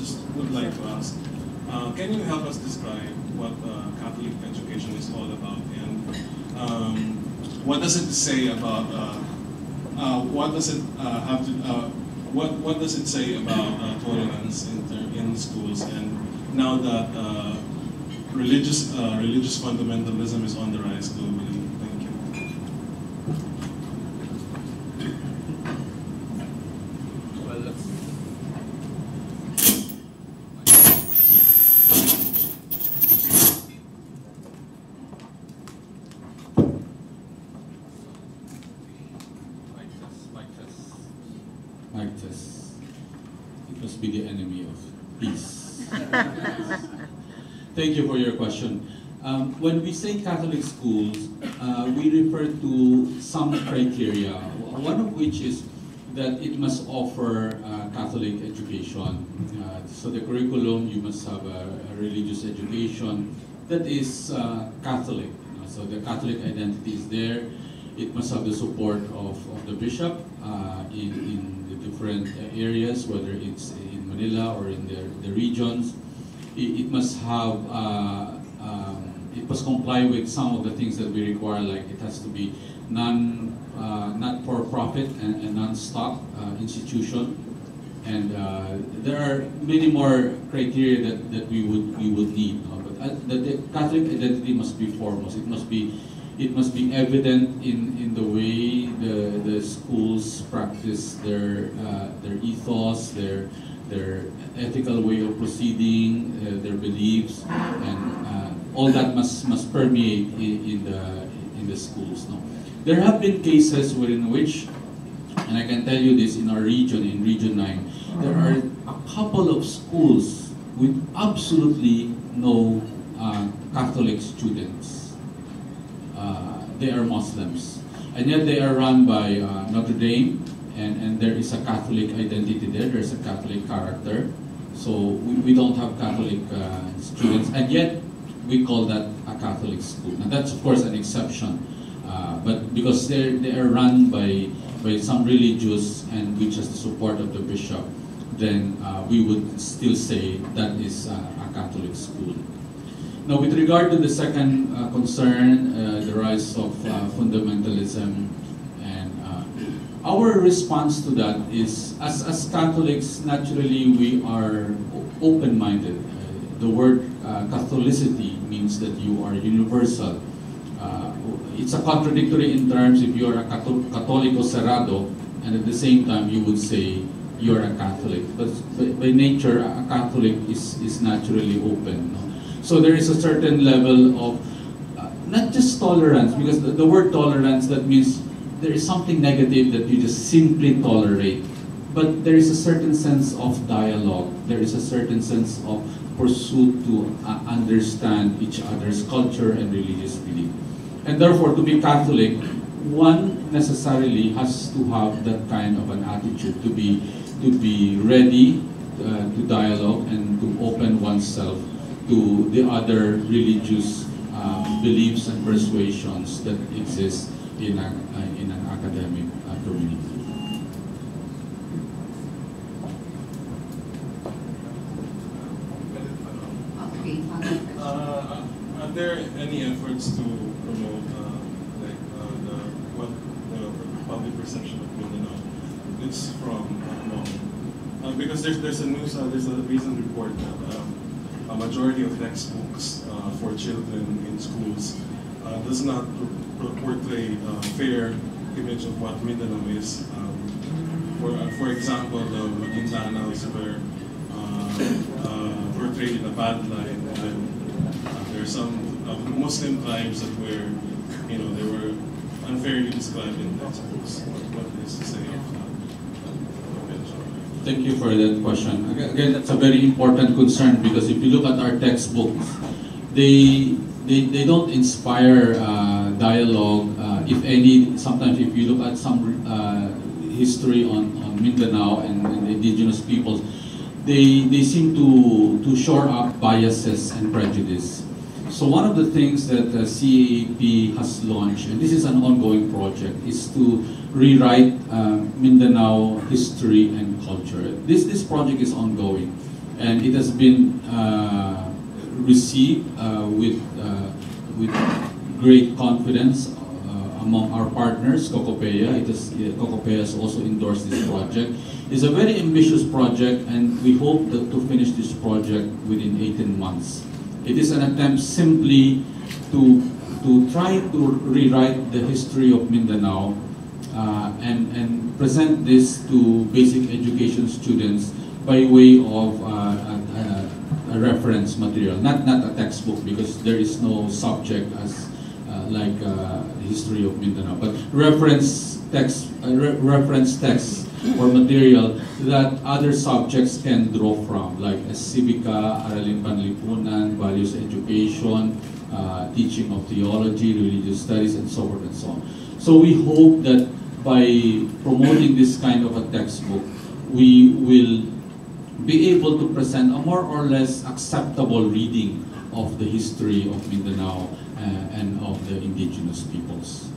just would like to ask, can you help us describe what Catholic education is all about, and what does it say about what does it have to what does it say about tolerance in schools, and now that religious fundamentalism is on the rise globally? Thank you. Well, let's Mic test. It must be the enemy of peace. Thank you for your question. When we say Catholic schools, we refer to some criteria, one of which is that it must offer Catholic education. So the curriculum, you must have a religious education that is Catholic. So the Catholic identity is there. It must have the support of the bishop in the different areas, whether it's in Manila or in the regions. It must have, it must comply with some of the things that we require, like it has to be not for profit and non-stock institution, and there are many more criteria that we would need. But the Catholic identity must be foremost. It must be evident in the way the schools practice their ethos, their ethical way of proceeding, their beliefs, and all that must permeate in the schools. No? There have been cases within which, and I can tell you this in our region, in Region 9, there are a couple of schools with absolutely no Catholic students. They are Muslims, and yet they are run by Notre Dame, and there is a Catholic identity there. There's a Catholic character. So we don't have Catholic students, and yet we call that a Catholic school. And that's of course an exception, but because they are run by some religious and which has the support of the bishop, then we would still say that is a Catholic school. Now, with regard to the second concern, the rise of fundamentalism, and our response to that is, as Catholics, naturally we are open-minded. The word Catholicity means that you are universal. It's a contradictory in terms if you are a Católico cerrado, and at the same time you would say you're a Catholic. But by nature, a Catholic is naturally open. No? So there is a certain level of not just tolerance, because the word tolerance, that means there is something negative that you just simply tolerate. But there is a certain sense of dialogue. There is a certain sense of pursuit to understand each other's culture and religious belief. And therefore, to be Catholic, one necessarily has to have that kind of an attitude, to be ready to dialogue and to open oneself to the other religious beliefs and persuasions that exist in an academic community. Are there any efforts to promote the public perception of Mindanao? It's from because there's a recent report that a majority of textbooks for children in schools does not portray a fair image of what Mindanao is. For example, the Maguindanaos were portrayed in a bad light, and there are some Muslim tribes that were, they were unfairly described in textbooks. What is to say of that? Thank you for that question. Again, that's a very important concern, because if you look at our textbooks, they don't inspire dialogue. If any, sometimes if you look at some history on Mindanao and indigenous peoples, they seem to shore up biases and prejudice. So one of the things that CEAP has launched, and this is an ongoing project, is to rewrite Mindanao history and culture. This project is ongoing. and it has been received with great confidence among our partners, Cocopea. Cocopea has also endorsed this project. It's a very ambitious project, and we hope to finish this project within 18 months. It is an attempt simply to try to rewrite the history of Mindanao and present this to basic education students by way of a reference material, not a textbook, because there is no subject as like the history of Mindanao, but reference text or material that other subjects can draw from, like Civica, Aralin Panlipunan, Values Education, Teaching of Theology, Religious Studies, and so forth and so on. So we hope that by promoting this kind of a textbook, we will be able to present a more or less acceptable reading of the history of Mindanao and of the indigenous peoples.